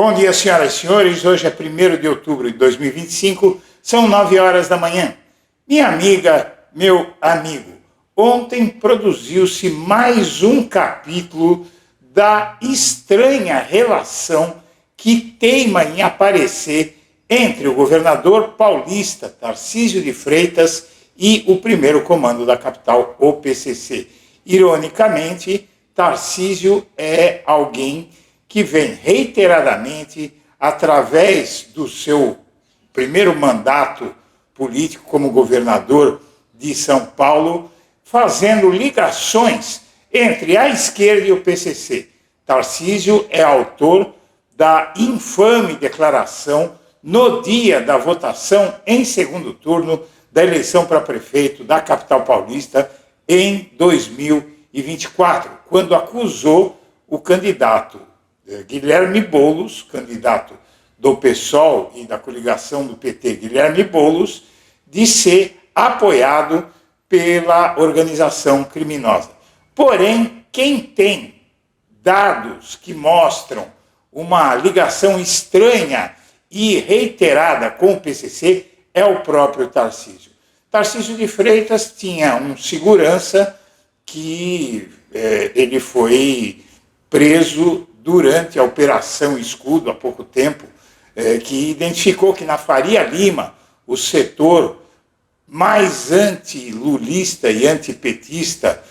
Bom dia, senhoras e senhores. Hoje é 1º de outubro de 2025, são 9 horas da manhã. Minha amiga, meu amigo, ontem produziu-se mais um capítulo da estranha relação que teima em aparecer entre o governador paulista, Tarcísio de Freitas, e o primeiro comando da capital, o PCC. Ironicamente, Tarcísio é alguém que vem reiteradamente, através do seu primeiro mandato político como governador de São Paulo, fazendo ligações entre a esquerda e o PCC. Tarcísio é autor da infame declaração no dia da votação em segundo turno da eleição para prefeito da capital paulista em 2024, quando acusou o candidato Guilherme Boulos, candidato do PSOL e da coligação do PT, Guilherme Boulos, de ser apoiado pela organização criminosa. Porém, quem tem dados que mostram uma ligação estranha e reiterada com o PCC é o próprio Tarcísio. Tarcísio de Freitas tinha um segurança que ele foi preso durante a Operação Escudo, há pouco tempo, que identificou que na Faria Lima, o setor mais anti-lulista e antipetista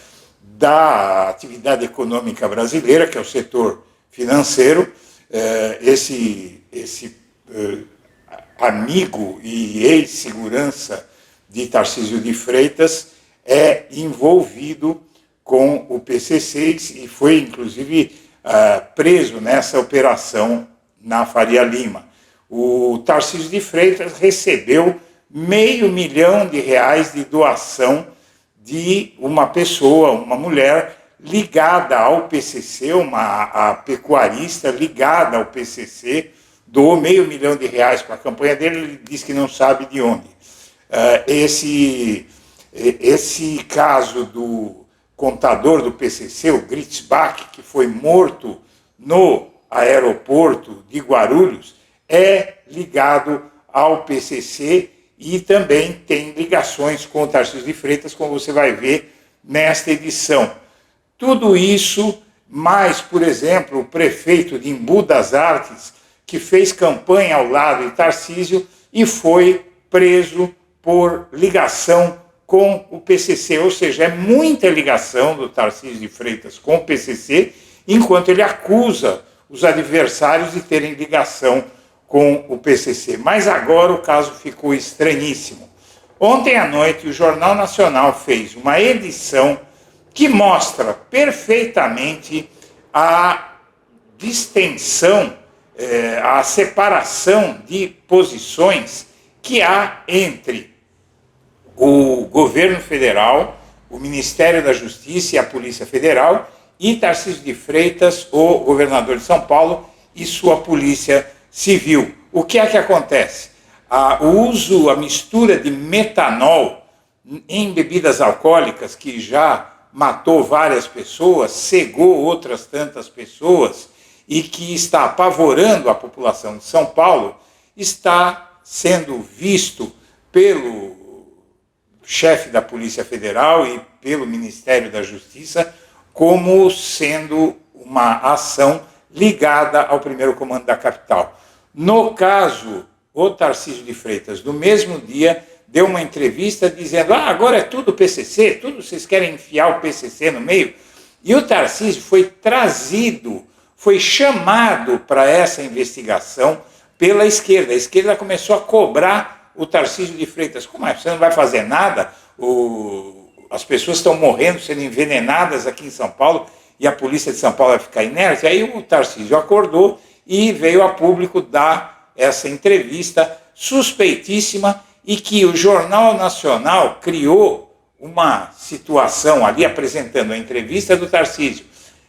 da atividade econômica brasileira, que é o setor financeiro, esse amigo e ex-segurança de Tarcísio de Freitas é envolvido com o PCC e foi, inclusive, preso nessa operação na Faria Lima. O Tarcísio de Freitas recebeu R$500 mil de doação de uma pessoa, uma mulher ligada ao PCC, a pecuarista ligada ao PCC, doou R$500 mil para a campanha dele, ele disse que não sabe de onde. Esse caso do contador do PCC, o Gritzbach, que foi morto no aeroporto de Guarulhos, é ligado ao PCC e também tem ligações com o Tarcísio de Freitas, como você vai ver nesta edição. Tudo isso, mais, por exemplo, o prefeito de Embu das Artes, que fez campanha ao lado de Tarcísio e foi preso por ligação com o PCC, ou seja, é muita ligação do Tarcísio de Freitas com o PCC, enquanto ele acusa os adversários de terem ligação com o PCC. Mas agora o caso ficou estranhíssimo. Ontem à noite o Jornal Nacional fez uma edição que mostra perfeitamente a distensão, a separação de posições que há entre o governo federal, o Ministério da Justiça e a Polícia Federal, e Tarcísio de Freitas, o governador de São Paulo, e sua Polícia Civil. O que é que acontece? A mistura de metanol em bebidas alcoólicas, que já matou várias pessoas, cegou outras tantas pessoas, e que está apavorando a população de São Paulo, está sendo visto pelo chefe da Polícia Federal e pelo Ministério da Justiça como sendo uma ação ligada ao primeiro comando da capital. No caso, o Tarcísio de Freitas, no mesmo dia, deu uma entrevista dizendo: agora é tudo PCC, tudo vocês querem enfiar o PCC no meio. E o Tarcísio foi trazido, foi chamado para essa investigação pela esquerda. A esquerda começou a cobrar o Tarcísio de Freitas: como é? Você não vai fazer nada? As pessoas estão morrendo, sendo envenenadas aqui em São Paulo, e a polícia de São Paulo vai ficar inerte? Aí o Tarcísio acordou e veio a público dar essa entrevista suspeitíssima, e que o Jornal Nacional criou uma situação ali apresentando a entrevista do Tarcísio,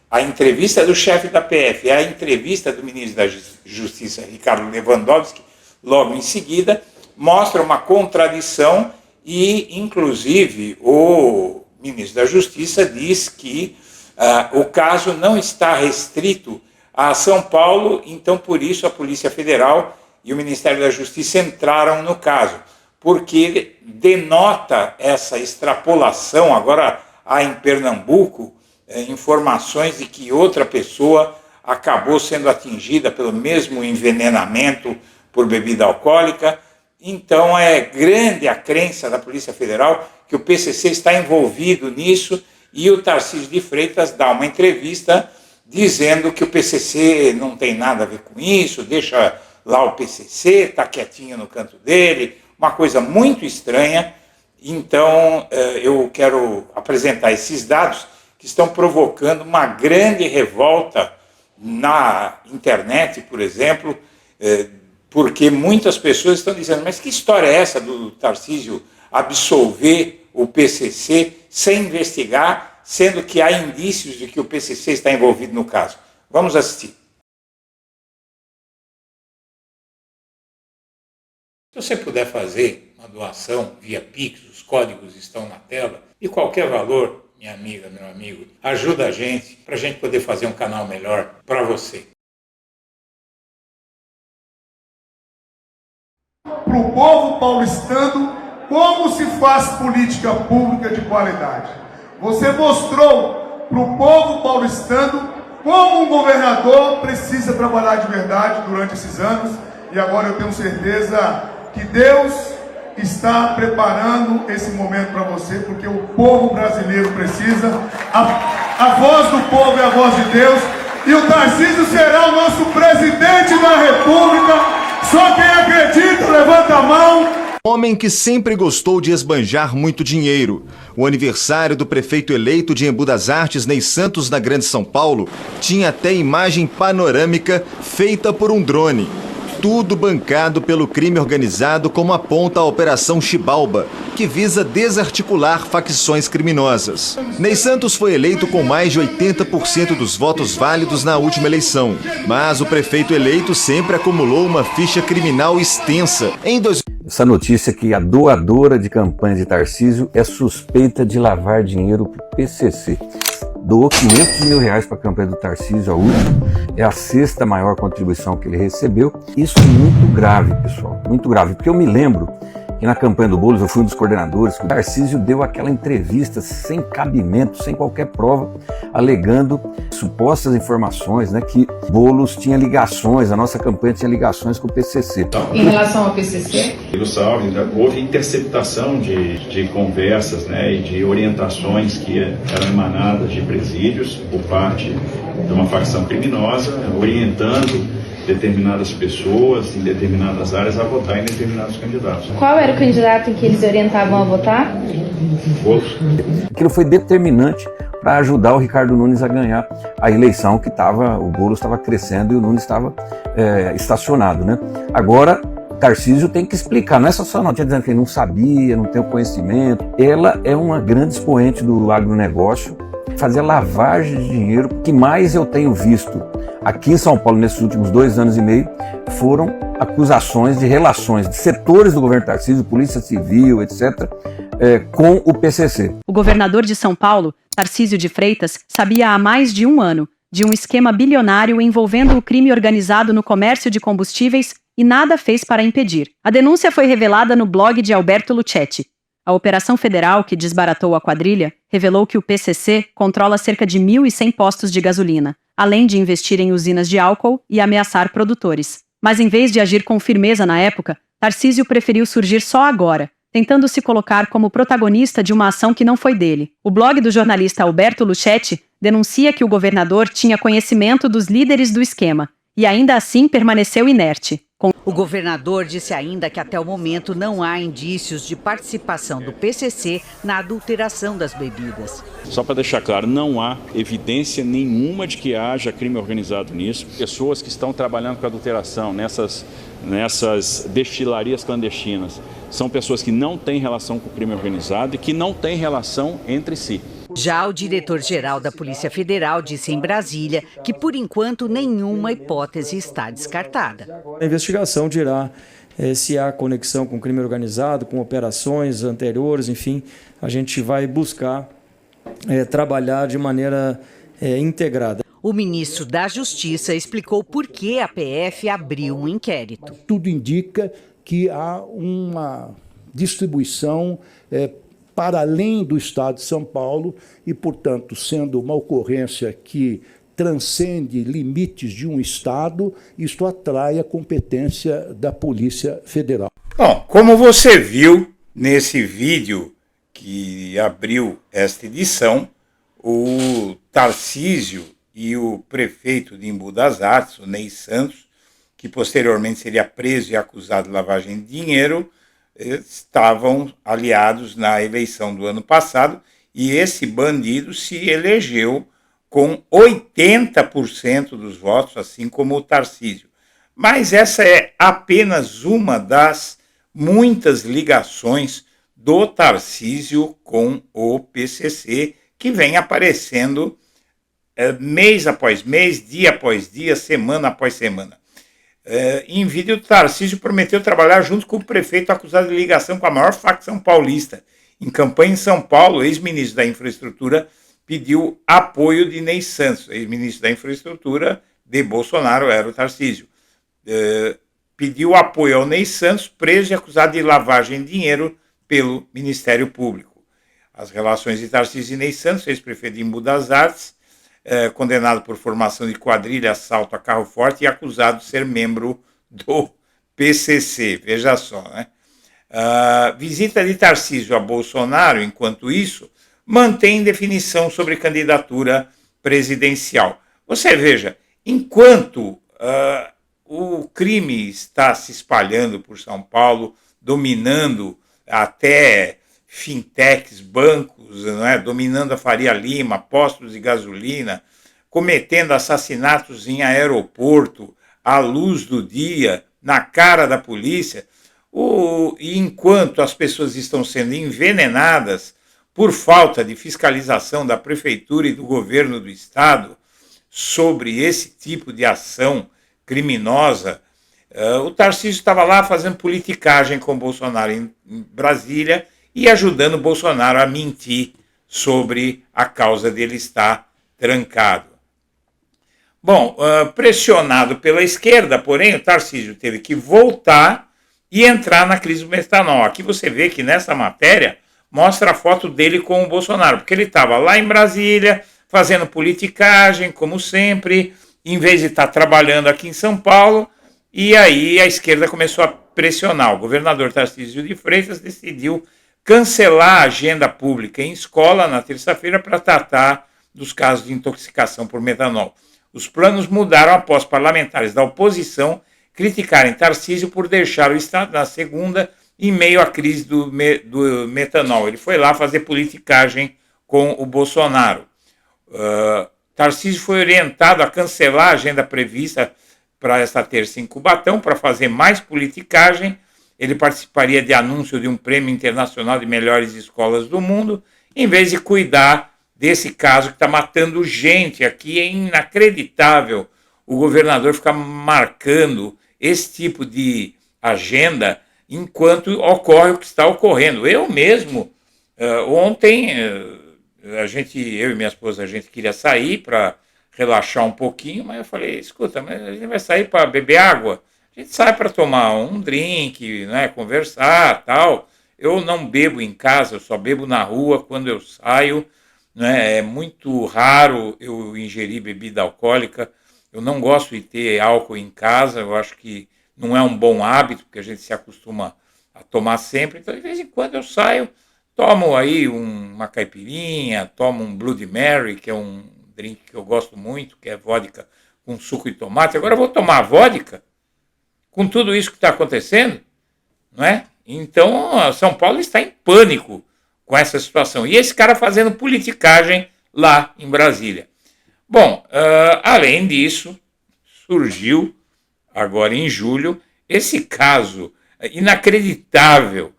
a entrevista do chefe da PF, a entrevista do ministro da Justiça, Ricardo Lewandowski, logo em seguida, mostra uma contradição e, inclusive, o ministro da Justiça diz que o caso não está restrito a São Paulo, então por isso a Polícia Federal e o Ministério da Justiça entraram no caso, porque denota essa extrapolação. Agora há em Pernambuco informações de que outra pessoa acabou sendo atingida pelo mesmo envenenamento por bebida alcoólica. Então é grande a crença da Polícia Federal que o PCC está envolvido nisso, e o Tarcísio de Freitas dá uma entrevista dizendo que o PCC não tem nada a ver com isso, deixa lá o PCC, está quietinho no canto dele, uma coisa muito estranha. Então eu quero apresentar esses dados que estão provocando uma grande revolta na internet, por exemplo, porque muitas pessoas estão dizendo: mas que história é essa do Tarcísio absolver o PCC sem investigar, sendo que há indícios de que o PCC está envolvido no caso? Vamos assistir. Se você puder fazer uma doação via Pix, os códigos estão na tela, e qualquer valor, minha amiga, meu amigo, ajuda a gente, para a gente poder fazer um canal melhor para você. Para o povo paulistano, como se faz política pública de qualidade. Você mostrou para o povo paulistano como um governador precisa trabalhar de verdade durante esses anos, e agora eu tenho certeza que Deus está preparando esse momento para você, porque o povo brasileiro precisa. A voz do povo é a voz de Deus, e o Tarcísio será o nosso presidente da República. Só quem acredita, levanta a mão. Homem que sempre gostou de esbanjar muito dinheiro. O aniversário do prefeito eleito de Embu das Artes, Ney Santos, na Grande São Paulo, tinha até imagem panorâmica feita por um drone. Tudo bancado pelo crime organizado, como aponta a Operação Xibalba, que visa desarticular facções criminosas. Ney Santos foi eleito com mais de 80% dos votos válidos na última eleição, mas o prefeito eleito sempre acumulou uma ficha criminal extensa. Essa notícia que a doadora de campanha de Tarcísio é suspeita de lavar dinheiro para o PCC. Doou 500 mil reais para a campanha do Tarcísio, a última. É a sexta maior contribuição que ele recebeu. Isso é muito grave, pessoal, muito grave. Porque eu me lembro que na campanha do Boulos, eu fui um dos coordenadores, que o Tarcísio deu aquela entrevista sem cabimento, sem qualquer prova, alegando supostas informações, né, que Boulos tinha ligações, a nossa campanha tinha ligações com o PCC. Em relação ao PCC? Pelo salve, houve interceptação de conversas, né, e de orientações que eram emanadas de presídios por parte de uma facção criminosa, orientando determinadas pessoas em determinadas áreas a votar em determinados candidatos. Qual era o candidato em que eles orientavam a votar? Boulos. Aquilo foi determinante para ajudar o Ricardo Nunes a ganhar a eleição, que o Boulos estava crescendo e o Nunes estava estacionado, né? Agora, Tarcísio tem que explicar, não é só notícia dizendo que ele não sabia, não tem o conhecimento. Ela é uma grande expoente do agronegócio, fazer lavagem de dinheiro. O que mais eu tenho visto aqui em São Paulo nesses últimos 2 anos e meio foram acusações de relações de setores do governo Tarcísio, Polícia Civil, etc., com o PCC. O governador de São Paulo, Tarcísio de Freitas, sabia há mais de um ano de um esquema bilionário envolvendo o crime organizado no comércio de combustíveis e nada fez para impedir. A denúncia foi revelada no blog de Alberto Luchetti. A Operação Federal, que desbaratou a quadrilha, revelou que o PCC controla cerca de 1.100 postos de gasolina, além de investir em usinas de álcool e ameaçar produtores. Mas em vez de agir com firmeza na época, Tarcísio preferiu surgir só agora, tentando se colocar como protagonista de uma ação que não foi dele. O blog do jornalista Alberto Luchetti denuncia que o governador tinha conhecimento dos líderes do esquema, e ainda assim permaneceu inerte. O governador disse ainda que até o momento não há indícios de participação do PCC na adulteração das bebidas. Só para deixar claro, não há evidência nenhuma de que haja crime organizado nisso. Pessoas que estão trabalhando com adulteração nessas destilarias clandestinas são pessoas que não têm relação com o crime organizado e que não têm relação entre si. Já o diretor-geral da Polícia Federal disse em Brasília que, por enquanto, nenhuma hipótese está descartada. A investigação dirá se há conexão com o crime organizado, com operações anteriores, enfim, a gente vai buscar trabalhar de maneira integrada. O ministro da Justiça explicou por que a PF abriu um inquérito. Tudo indica que há uma distribuição para além do Estado de São Paulo e, portanto, sendo uma ocorrência que transcende limites de um Estado, isto atrai a competência da Polícia Federal. Bom, como você viu nesse vídeo que abriu esta edição, o Tarcísio e o prefeito de Embu das Artes, o Ney Santos, que posteriormente seria preso e acusado de lavagem de dinheiro, estavam aliados na eleição do ano passado e esse bandido se elegeu com 80% dos votos, assim como o Tarcísio. Mas essa é apenas uma das muitas ligações do Tarcísio com o PCC, que vem aparecendo mês após mês, dia após dia, semana após semana. Em vídeo, o Tarcísio prometeu trabalhar junto com o prefeito acusado de ligação com a maior facção paulista. Em campanha em São Paulo, o ex-ministro da Infraestrutura pediu apoio de Ney Santos. O ex-ministro da Infraestrutura de Bolsonaro era o Tarcísio. Pediu apoio ao Ney Santos, preso e acusado de lavagem de dinheiro pelo Ministério Público. As relações de Tarcísio e Ney Santos, ex-prefeito de Embu das Artes, condenado por formação de quadrilha, assalto a carro forte e acusado de ser membro do PCC. Veja só, né? Visita de Tarcísio a Bolsonaro, enquanto isso, mantém definição sobre candidatura presidencial. Você veja, enquanto o crime está se espalhando por São Paulo, dominando até fintechs, bancos, não é? Dominando a Faria Lima, postos de gasolina, cometendo assassinatos em aeroporto, à luz do dia, na cara da polícia, e enquanto as pessoas estão sendo envenenadas por falta de fiscalização da prefeitura e do governo do estado sobre esse tipo de ação criminosa, o Tarcísio estava lá fazendo politicagem com o Bolsonaro em Brasília e ajudando o Bolsonaro a mentir sobre a causa dele estar trancado. Bom, pressionado pela esquerda, porém, o Tarcísio teve que voltar e entrar na crise do metanol. Aqui você vê que nessa matéria mostra a foto dele com o Bolsonaro, porque ele estava lá em Brasília, fazendo politicagem, como sempre, em vez de estar trabalhando aqui em São Paulo, e aí a esquerda começou a pressionar. O governador Tarcísio de Freitas decidiu cancelar a agenda pública em escola na terça-feira para tratar dos casos de intoxicação por metanol. Os planos mudaram após parlamentares da oposição criticarem Tarcísio por deixar o estado na segunda em meio à crise do metanol. Ele foi lá fazer politicagem com o Bolsonaro. Tarcísio foi orientado a cancelar a agenda prevista para esta terça em Cubatão para fazer mais politicagem. Ele participaria de anúncio de um prêmio internacional de melhores escolas do mundo, em vez de cuidar desse caso que está matando gente. Aqui é inacreditável o governador ficar marcando esse tipo de agenda enquanto ocorre o que está ocorrendo. Eu mesmo, ontem, eu e minha esposa, a gente queria sair para relaxar um pouquinho, mas eu falei, escuta, mas a gente vai sair para beber água? A gente sai para tomar um drink, né, conversar, tal. Eu não bebo em casa, eu só bebo na rua quando eu saio, né? É muito raro eu ingerir bebida alcoólica. Eu não gosto de ter álcool em casa, eu acho que não é um bom hábito, porque a gente se acostuma a tomar sempre. Então, de vez em quando eu saio, tomo aí uma caipirinha, tomo um Bloody Mary, que é um drink que eu gosto muito, que é vodka com suco de tomate. Agora eu vou tomar vodka com tudo isso que está acontecendo, não é? Então, São Paulo está em pânico com essa situação. E esse cara fazendo politicagem lá em Brasília. Bom, além disso, surgiu, agora em julho, esse caso inacreditável.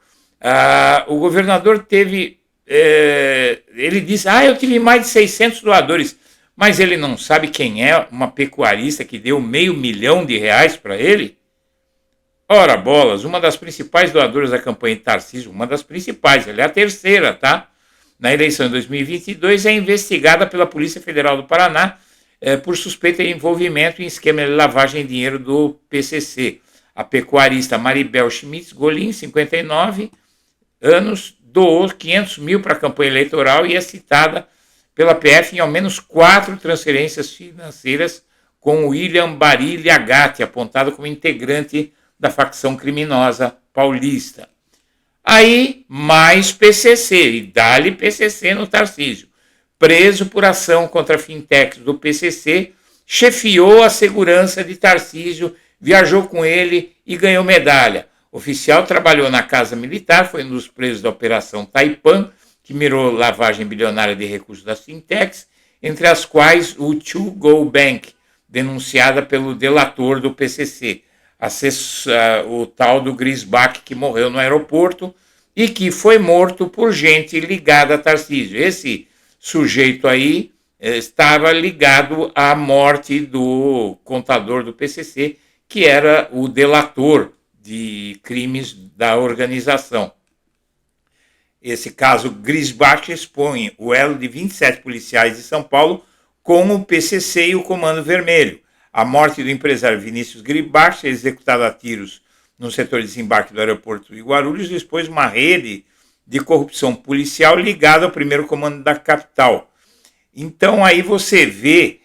O governador teve... ele disse, eu tive mais de 600 doadores, mas ele não sabe quem é uma pecuarista que deu R$500 mil para ele? Ora, bolas, uma das principais doadoras da campanha de Tarcísio, uma das principais, ela é a terceira, tá? Na eleição de 2022, é investigada pela Polícia Federal do Paraná por suspeita de envolvimento em esquema de lavagem de dinheiro do PCC. A pecuarista Maribel Schmitz Golim, 59 anos, doou 500 mil para a campanha eleitoral e é citada pela PF em ao menos 4 transferências financeiras com William Barilha Gatti, apontado como integrante da facção criminosa paulista. Aí, mais PCC, e dá-lhe PCC no Tarcísio. Preso por ação contra fintechs do PCC, chefiou a segurança de Tarcísio, viajou com ele e ganhou medalha. O oficial trabalhou na Casa Militar, foi um dos presos da Operação Taipan, que mirou lavagem bilionária de recursos das fintechs, entre as quais o To Go Bank, denunciada pelo delator do PCC, o tal do Grisbach, que morreu no aeroporto e que foi morto por gente ligada a Tarcísio. Esse sujeito aí estava ligado à morte do contador do PCC, que era o delator de crimes da organização. Esse caso Grisbach expõe o elo de 27 policiais de São Paulo com o PCC e o Comando Vermelho. A morte do empresário Vinícius Grisbach, executado a tiros no setor de desembarque do aeroporto de Guarulhos, expôs uma rede de corrupção policial ligada ao primeiro comando da capital. Então aí você vê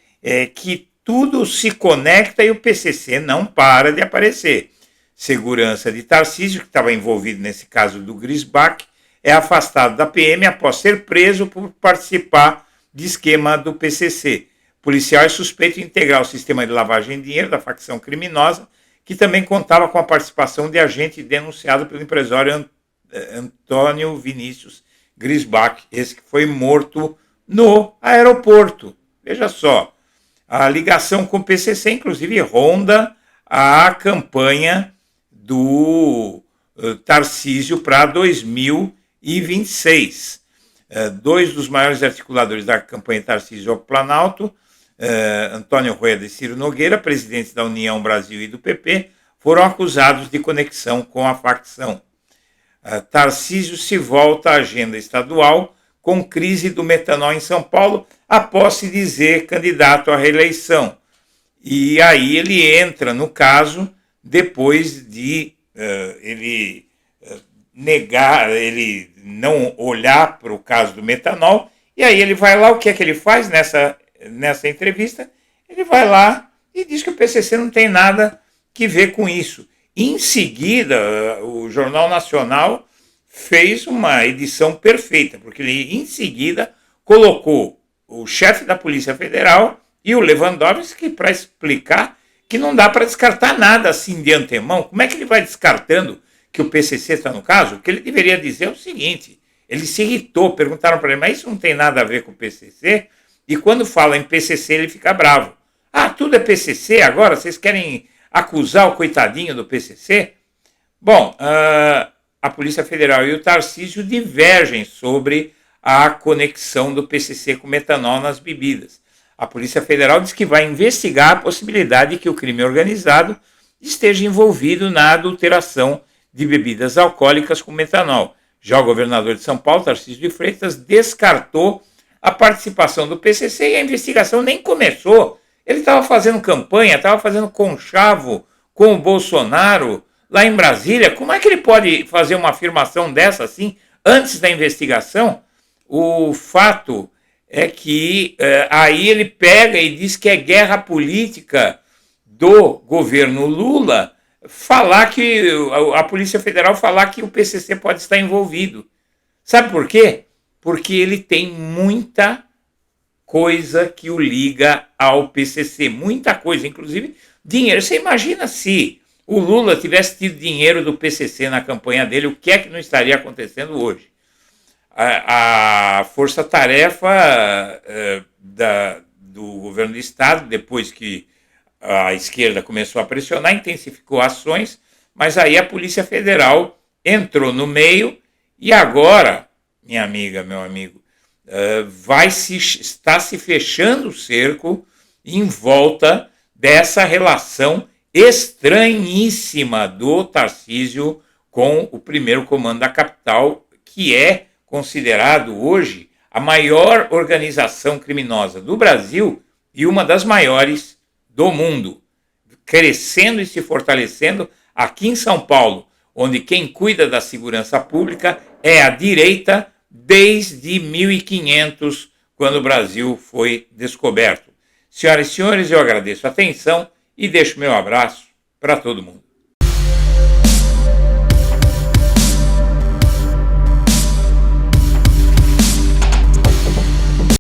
que tudo se conecta e o PCC não para de aparecer. Segurança de Tarcísio, que estava envolvido nesse caso do Grisbach, é afastado da PM após ser preso por participar de esquema do PCC. O policial é suspeito de integrar o sistema de lavagem de dinheiro da facção criminosa, que também contava com a participação de agente denunciado pelo empresário Antônio Vinícius Grisbach, esse que foi morto no aeroporto. Veja só, a ligação com o PCC, inclusive, ronda a campanha do Tarcísio para 2026. Dois dos maiores articuladores da campanha Tarcísio ao Planalto, Antônio Rueda e Ciro Nogueira, presidentes da União Brasil e do PP, foram acusados de conexão com a facção. Tarcísio se volta à agenda estadual com crise do metanol em São Paulo, após se dizer candidato à reeleição. E aí ele entra no caso depois de ele não olhar para o caso do metanol, e aí ele vai lá, o que é que ele faz nessa entrevista? Ele vai lá e diz que o PCC não tem nada que ver com isso. Em seguida, o Jornal Nacional fez uma edição perfeita, porque ele, em seguida, colocou o chefe da Polícia Federal e o Lewandowski para explicar que não dá para descartar nada assim de antemão. Como é que ele vai descartando que o PCC está no caso? O que ele deveria dizer é o seguinte: ele se irritou, perguntaram para ele, mas isso não tem nada a ver com o PCC? E quando fala em PCC, ele fica bravo. Ah, tudo é PCC agora? Vocês querem acusar o coitadinho do PCC? Bom, a Polícia Federal e o Tarcísio divergem sobre a conexão do PCC com metanol nas bebidas. A Polícia Federal diz que vai investigar a possibilidade de que o crime organizado esteja envolvido na adulteração de bebidas alcoólicas com metanol. Já o governador de São Paulo, Tarcísio de Freitas, descartou a participação do PCC e a investigação nem começou. Ele estava fazendo campanha, estava fazendo conchavo com o Bolsonaro lá em Brasília. Como é que ele pode fazer uma afirmação dessa assim antes da investigação? O fato é que aí ele pega e diz que é guerra política do governo Lula falar que a Polícia Federal falar que o PCC pode estar envolvido. Sabe por quê? Porque ele tem muita coisa que o liga ao PCC, muita coisa, inclusive dinheiro. Você imagina se o Lula tivesse tido dinheiro do PCC na campanha dele, o que é que não estaria acontecendo hoje? A força-tarefa do governo do Estado, depois que a esquerda começou a pressionar, intensificou ações, mas aí a Polícia Federal entrou no meio e agora, minha amiga, meu amigo, está se fechando o cerco em volta dessa relação estranhíssima do Tarcísio com o primeiro comando da capital, que é considerado hoje a maior organização criminosa do Brasil e uma das maiores do mundo, crescendo e se fortalecendo aqui em São Paulo, onde quem cuida da segurança pública é a direita desde 1500, quando o Brasil foi descoberto. Senhoras e senhores, eu agradeço a atenção e deixo meu abraço para todo mundo.